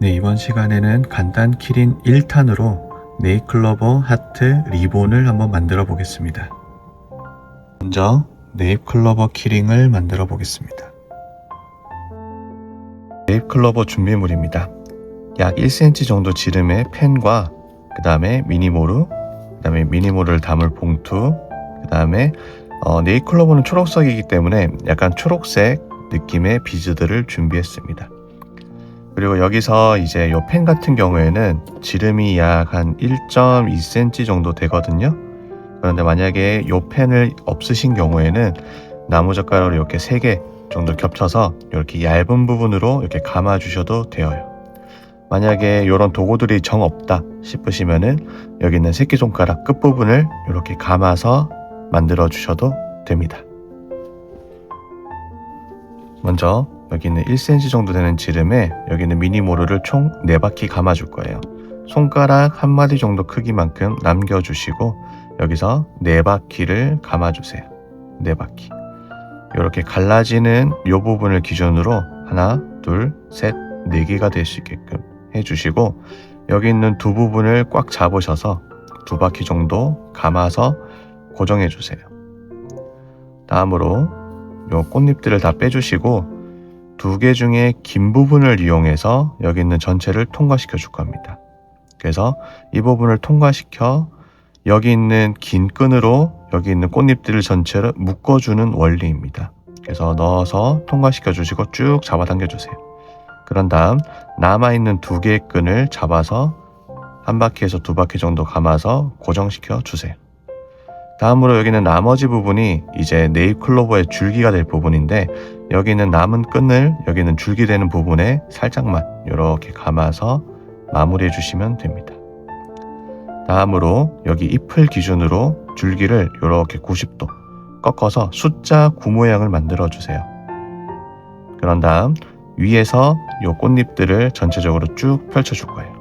네, 이번 시간에는 간단 키링 1탄으로 네잎클로버 하트 리본을 한번 만들어 보겠습니다. 먼저 네잎클로버 키링을 만들어 보겠습니다. 네잎클로버 준비물입니다. 약 1cm 정도 지름의 펜과 그 다음에 미니모루, 그 다음에 미니모루를 담을 봉투, 그 다음에 네잎클로버는 초록색이기 때문에 약간 초록색 느낌의 비즈들을 준비했습니다. 그리고 여기서 이제 요 펜 같은 경우에는 지름이 약 한 1.2cm 정도 되거든요. 그런데 만약에 요 펜을 없으신 경우에는 나무젓가락을 이렇게 3개 정도 겹쳐서 이렇게 얇은 부분으로 이렇게 감아 주셔도 되어요. 만약에 이런 도구들이 정 없다 싶으시면은 여기 있는 새끼손가락 끝부분을 이렇게 감아서 만들어 주셔도 됩니다. 먼저 여기 있는 1cm 정도 되는 지름에 여기 있는 미니모루를 총 4바퀴 감아줄 거예요. 손가락 1마디 정도 크기만큼 남겨주시고 여기서 4바퀴를 감아주세요. 4바퀴. 이렇게 갈라지는 이 부분을 기준으로 하나, 둘, 셋, 4개가 될 수 있게끔 해주시고 여기 있는 두 부분을 꽉 잡으셔서 2바퀴 정도 감아서 고정해주세요. 다음으로 이 꽃잎들을 다 빼주시고 2개 중에 긴 부분을 이용해서 여기 있는 전체를 통과시켜 줄 겁니다. 그래서 이 부분을 통과시켜 여기 있는 긴 끈으로 여기 있는 꽃잎들을 전체를 묶어주는 원리입니다. 그래서 넣어서 통과시켜 주시고 쭉 잡아당겨 주세요. 그런 다음 남아있는 2개의 끈을 잡아서 1바퀴에서 2바퀴 정도 감아서 고정시켜 주세요. 다음으로 여기는 나머지 부분이 이제 네잎클로버의 줄기가 될 부분인데 여기는 남은 끈을 여기는 줄기 되는 부분에 살짝만 이렇게 감아서 마무리해 주시면 됩니다. 다음으로 여기 잎을 기준으로 줄기를 이렇게 90도 꺾어서 숫자 9 모양을 만들어 주세요. 그런 다음 위에서 이 꽃잎들을 전체적으로 쭉 펼쳐 줄 거예요.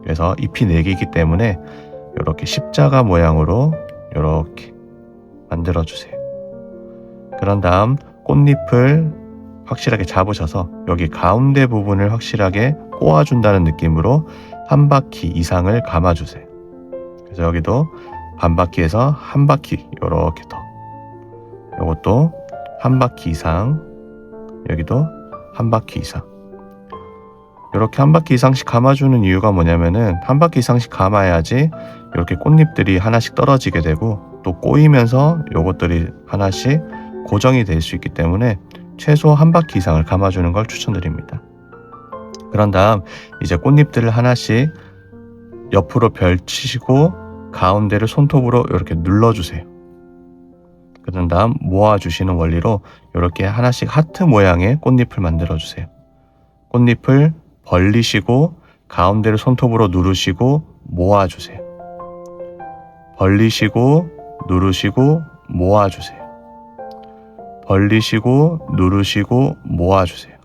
그래서 잎이 4개이기 때문에 이렇게 십자가 모양으로 이렇게 만들어 주세요. 그런 다음 꽃잎을 확실하게 잡으셔서 여기 가운데 부분을 확실하게 꼬아준다는 느낌으로 1바퀴 이상을 감아주세요. 그래서 여기도 반바퀴에서 1바퀴 이렇게 더, 이것도 1바퀴 이상, 여기도 1바퀴 이상, 이렇게 1바퀴 이상씩 감아주는 이유가 뭐냐면은 1바퀴 이상씩 감아야지 이렇게 꽃잎들이 하나씩 떨어지게 되고 또 꼬이면서 요것들이 하나씩 고정이 될 수 있기 때문에 최소 1바퀴 이상을 감아주는 걸 추천드립니다. 그런 다음 이제 꽃잎들을 하나씩 옆으로 펼치시고 가운데를 손톱으로 이렇게 눌러주세요. 그런 다음 모아주시는 원리로 이렇게 하나씩 하트 모양의 꽃잎을 만들어주세요. 꽃잎을 벌리시고 가운데를 손톱으로 누르시고 모아주세요. 벌리시고 누르시고 모아주세요. 벌리시고 누르시고 모아주세요.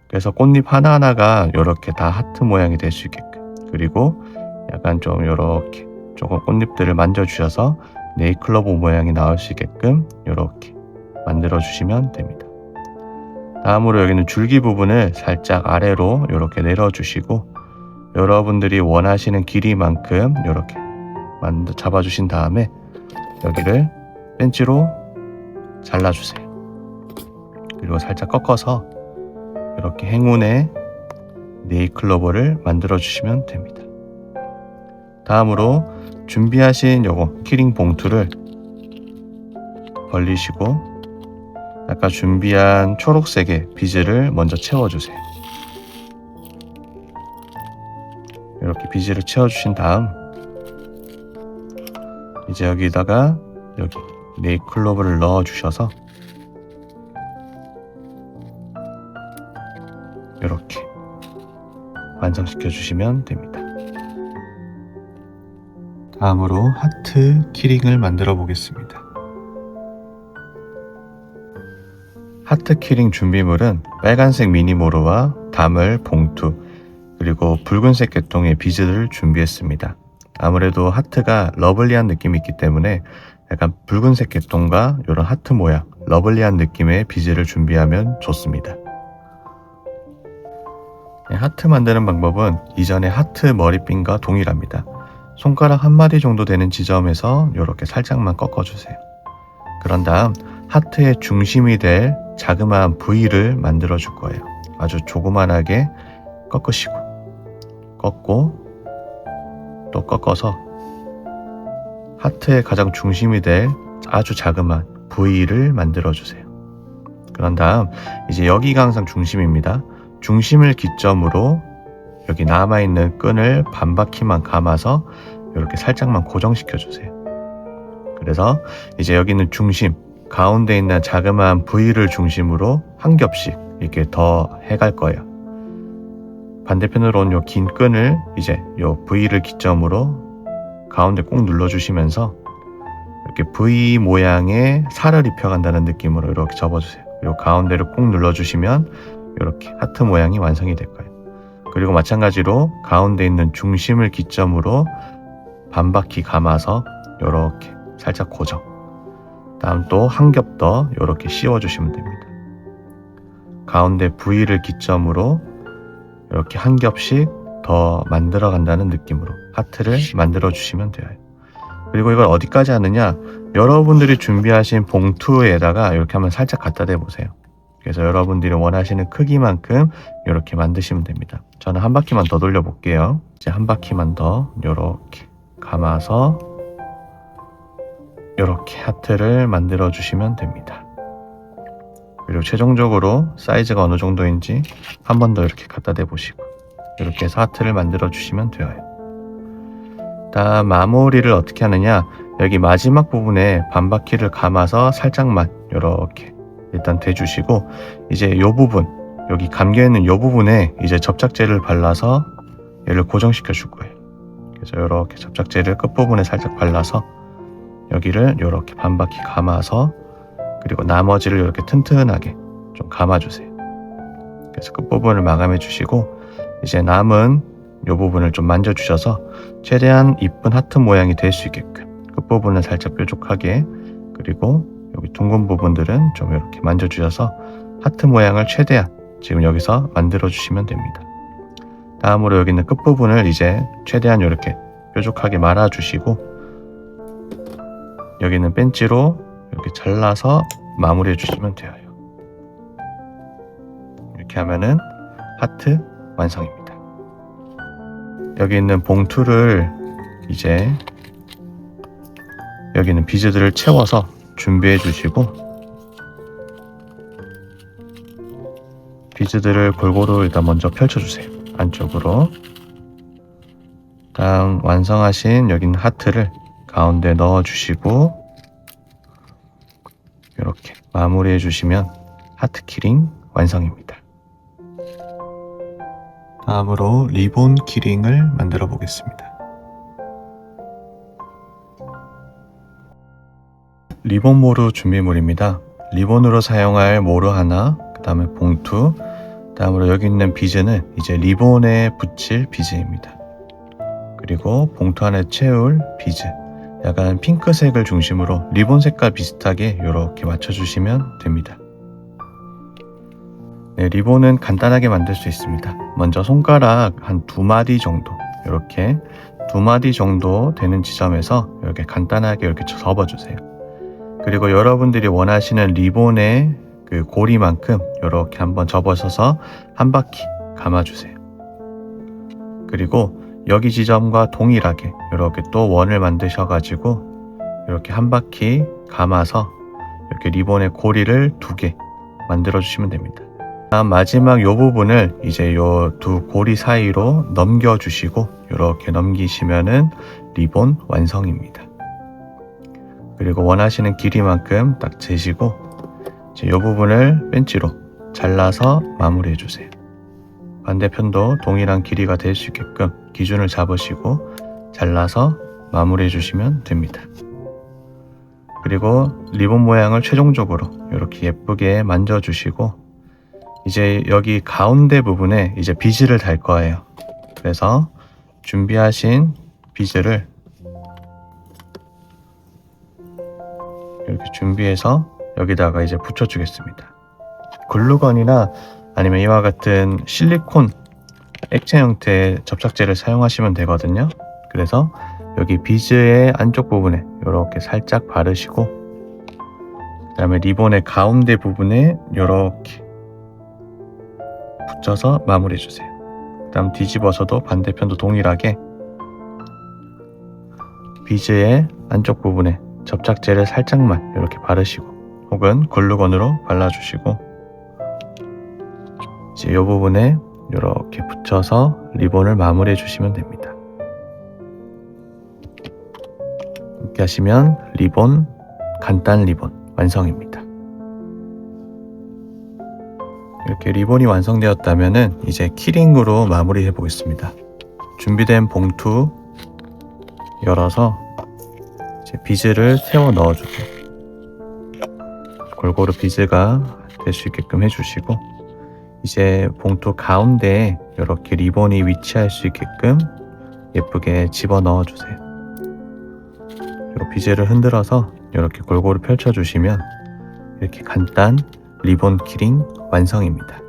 그래서 꽃잎 하나하나가 이렇게 다 하트 모양이 될 수 있게끔, 그리고 약간 좀 이렇게 조금 꽃잎들을 만져주셔서 네잎클로버 모양이 나올 수 있게끔 이렇게 만들어 주시면 됩니다. 다음으로 여기는 줄기 부분을 살짝 아래로 이렇게 내려주시고 여러분들이 원하시는 길이만큼 이렇게 잡아주신 다음에 여기를 펜치로 잘라주세요. 그리고 살짝 꺾어서 이렇게 행운의 네잎클로버를 만들어 주시면 됩니다. 다음으로 준비하신 요거 키링 봉투를 벌리시고 아까 준비한 초록색의 비즈를 먼저 채워주세요. 이렇게 비즈를 채워주신 다음 이제 여기다가 여기 네잎클로버를 넣어주셔서 이렇게 완성시켜 주시면 됩니다. 다음으로 하트 키링을 만들어 보겠습니다. 하트 키링 준비물은 빨간색 미니모루와 담을 봉투 그리고 붉은색 계통의 비즈를 준비했습니다. 아무래도 하트가 러블리한 느낌이 있기 때문에 약간 붉은색 계통과 이런 하트 모양 러블리한 느낌의 비즈를 준비하면 좋습니다. 하트 만드는 방법은 이전의 하트 머리핀과 동일합니다. 손가락 한 마디 정도 되는 지점에서 이렇게 살짝만 꺾어주세요. 그런 다음 하트의 중심이 될 자그마한 V를 만들어 줄 거예요. 아주 조그만하게 꺾으시고 꺾고 또 꺾어서 하트의 가장 중심이 될 아주 자그마한 V를 만들어 주세요. 그런 다음 이제 여기가 항상 중심입니다. 중심을 기점으로 여기 남아있는 끈을 반바퀴만 감아서 이렇게 살짝만 고정시켜 주세요. 그래서 이제 여기 있는 중심, 가운데 있는 자그마한 V를 중심으로 한 겹씩 이렇게 더 해갈 거예요. 반대편으로 온 요 긴 끈을 이제 요 V를 기점으로 가운데 꼭 눌러주시면서 이렇게 V 모양의 살을 입혀간다는 느낌으로 이렇게 접어주세요. 그리고 가운데를 꼭 눌러주시면 이렇게 하트 모양이 완성이 될 거예요. 그리고 마찬가지로 가운데 있는 중심을 기점으로 반바퀴 감아서 이렇게 살짝 고정. 다음 또 한 겹 더 이렇게 씌워주시면 됩니다. 가운데 V를 기점으로 이렇게 한 겹씩 더 만들어 간다는 느낌으로 하트를 만들어 주시면 돼요. 그리고 이걸 어디까지 하느냐, 여러분들이 준비하신 봉투에다가 이렇게 한번 살짝 갖다 대보세요. 그래서 여러분들이 원하시는 크기만큼 이렇게 만드시면 됩니다. 저는 한 바퀴만 더 돌려 볼게요. 이제 한 바퀴만 더 이렇게 감아서 이렇게 하트를 만들어 주시면 됩니다. 그리고 최종적으로 사이즈가 어느 정도인지 한 번 더 이렇게 갖다 대 보시고 이렇게 해서 하트를 만들어 주시면 돼요. 다음 마무리를 어떻게 하느냐, 여기 마지막 부분에 반바퀴를 감아서 살짝만 이렇게 일단 대주시고 이제 이 부분, 여기 감겨있는 이 부분에 이제 접착제를 발라서 얘를 고정시켜 줄 거예요. 그래서 이렇게 접착제를 끝부분에 살짝 발라서 여기를 이렇게 반바퀴 감아서 그리고 나머지를 이렇게 튼튼하게 좀 감아주세요. 그래서 끝부분을 마감해 주시고 이제 남은 이 부분을 좀 만져주셔서 최대한 이쁜 하트 모양이 될 수 있게끔 끝부분을 살짝 뾰족하게, 그리고 여기 둥근 부분들은 좀 이렇게 만져주셔서 하트 모양을 최대한 지금 여기서 만들어 주시면 됩니다. 다음으로 여기 있는 끝부분을 이제 최대한 이렇게 뾰족하게 말아주시고 여기 있는 벤치로 이렇게 잘라서 마무리해 주시면 돼요. 이렇게 하면은 하트 완성입니다. 여기 있는 봉투를 이제 여기 있는 비즈들을 채워서 준비해 주시고 비즈들을 골고루 일단 먼저 펼쳐 주세요. 안쪽으로. 다음 완성하신 여기 있는 하트를 가운데 넣어 주시고 이렇게 마무리해 주시면 하트 키링 완성입니다. 다음으로 리본 키링을 만들어 보겠습니다. 리본 모루 준비물입니다. 리본으로 사용할 모루 하나, 그 다음에 봉투, 다음으로 여기 있는 비즈는 이제 리본에 붙일 비즈입니다. 그리고 봉투 안에 채울 비즈, 약간 핑크색을 중심으로 리본 색깔 비슷하게 이렇게 맞춰주시면 됩니다. 네, 리본은 간단하게 만들 수 있습니다. 먼저 손가락 한 2마디 정도, 이렇게 2마디 정도 되는 지점에서 이렇게 간단하게 이렇게 접어주세요. 그리고 여러분들이 원하시는 리본의 그 고리만큼 이렇게 한번 접어서서 한 바퀴 감아주세요. 그리고 여기 지점과 동일하게 이렇게 또 원을 만드셔가지고 이렇게 한 바퀴 감아서 이렇게 리본의 고리를 2개 만들어 주시면 됩니다. 다음 마지막 이 부분을 이제 이 두 고리 사이로 넘겨 주시고 이렇게 넘기시면은 리본 완성입니다. 그리고 원하시는 길이만큼 딱 재시고 이제 이 부분을 벤치로 잘라서 마무리해 주세요. 반대편도 동일한 길이가 될 수 있게끔 기준을 잡으시고 잘라서 마무리해 주시면 됩니다. 그리고 리본 모양을 최종적으로 이렇게 예쁘게 만져 주시고 이제 여기 가운데 부분에 이제 비즈를 달 거예요. 그래서 준비하신 비즈를 이렇게 준비해서 여기다가 이제 붙여주겠습니다. 글루건이나 아니면 이와 같은 실리콘 액체 형태의 접착제를 사용하시면 되거든요. 그래서 여기 비즈의 안쪽 부분에 이렇게 살짝 바르시고, 그 다음에 리본의 가운데 부분에 이렇게 붙여서 마무리해 주세요. 그 다음 뒤집어서도 반대편도 동일하게 비즈의 안쪽 부분에 접착제를 살짝만 이렇게 바르시고, 혹은 글루건으로 발라주시고, 이제 이 부분에 이렇게 붙여서 리본을 마무리해 주시면 됩니다. 이렇게 하시면 리본, 간단 리본 완성입니다. 이렇게 리본이 완성되었다면 이제 키링으로 마무리해 보겠습니다. 준비된 봉투 열어서 이제 비즈를 세워 넣어주세요. 골고루 비즈가 될 수 있게끔 해주시고, 이제 봉투 가운데에 이렇게 리본이 위치할 수 있게끔 예쁘게 집어 넣어주세요. 그리고 비즈를 흔들어서 이렇게 골고루 펼쳐주시면 이렇게 간단 리본 키링 완성입니다.